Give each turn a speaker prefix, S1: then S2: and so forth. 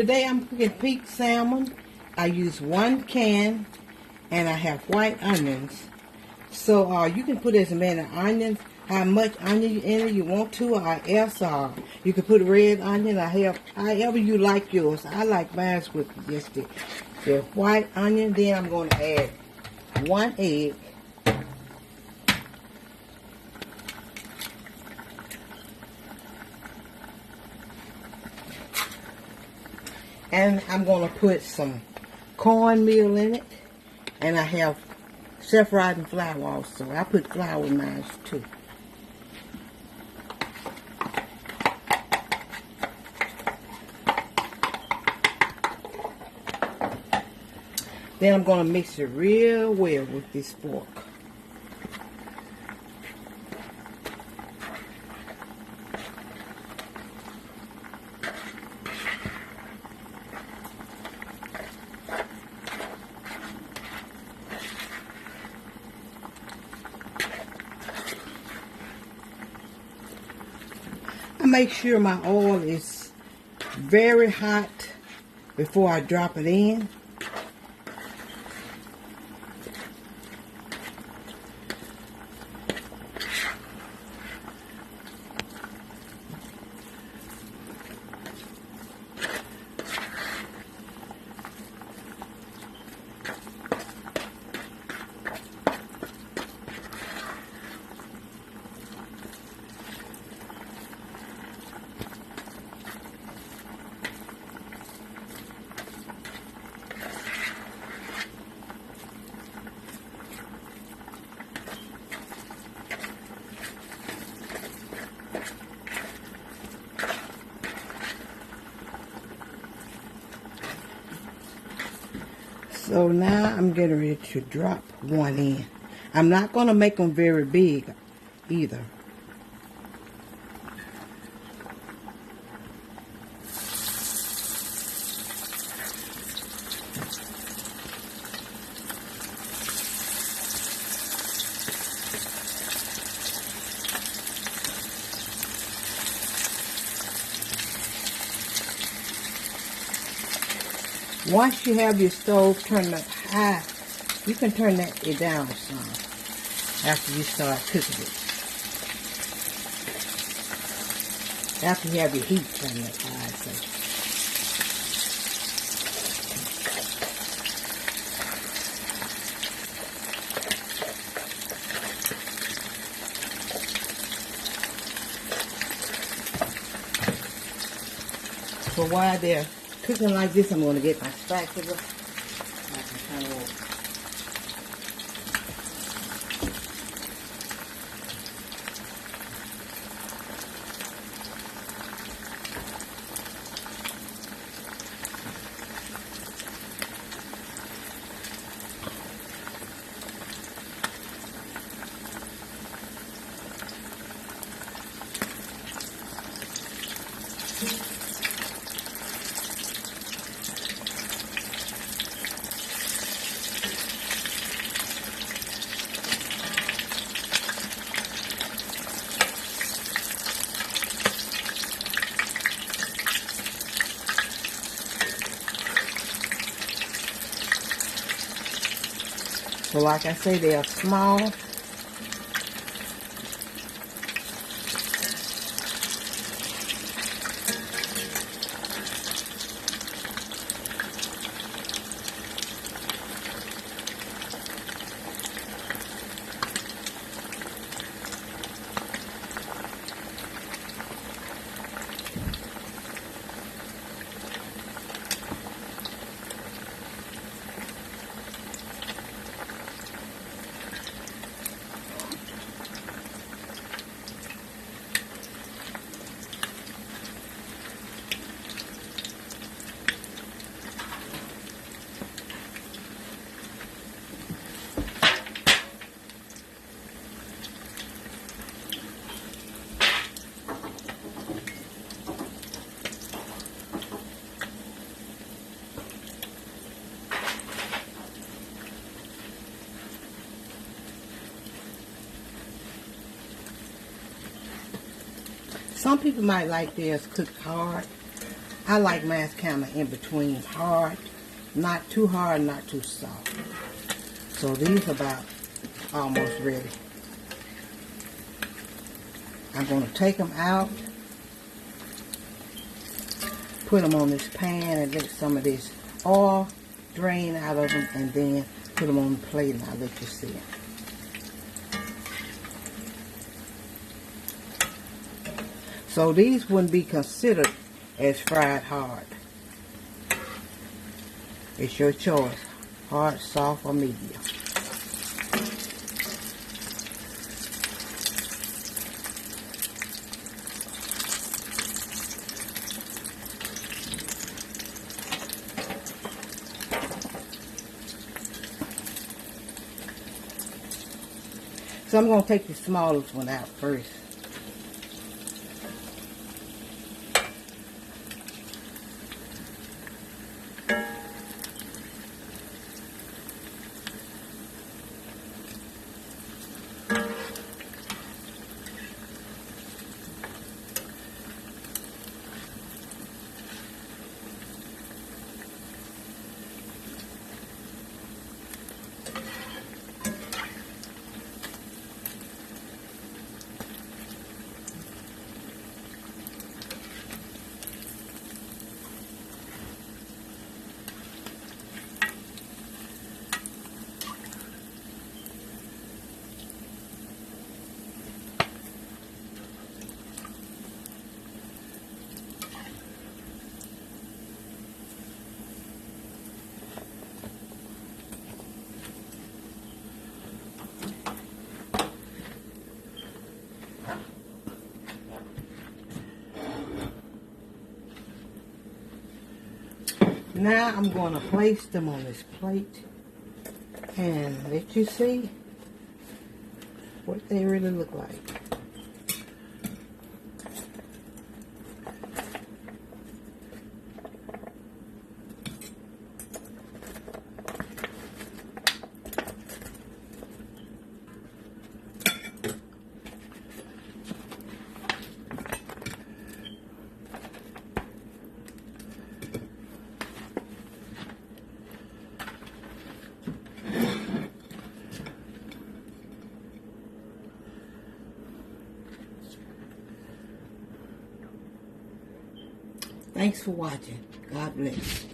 S1: Today I'm cooking pink salmon. I use 1 can and I have white onions. So you can put as many onions, how much onion in it you want to, or else you can put red onion or however you like yours. I like mine with just the white onion. Then I'm going to add 1 egg. And I'm going to put some cornmeal in it. And I have self-rising flour also. I put flour in mine too. Then I'm going to mix it real well with this fork. I make sure my oil is very hot before I drop it in. So now I'm getting ready to drop one in. I'm not going to make them very big either. Once you have your stove turned up high, you can turn it down some after you start cooking it. After you have your heat turned up high, so while they're cooking like this, I'm going to get my spatula. I can turn it over. So like I say, they are small. Some people might like theirs cooked hard. I like mine kind of in between, hard, not too hard, not too soft. So these are about almost ready. I'm going to take them out, put them on this pan and let some of this oil drain out of them, and then put them on the plate and I'll let you see it. So these wouldn't be considered as fried hard. It's your choice, hard, soft, or medium. So I'm going to take the smallest one out first. Now I'm going to place them on this plate and let you see what they really look like. Thanks for watching. God bless.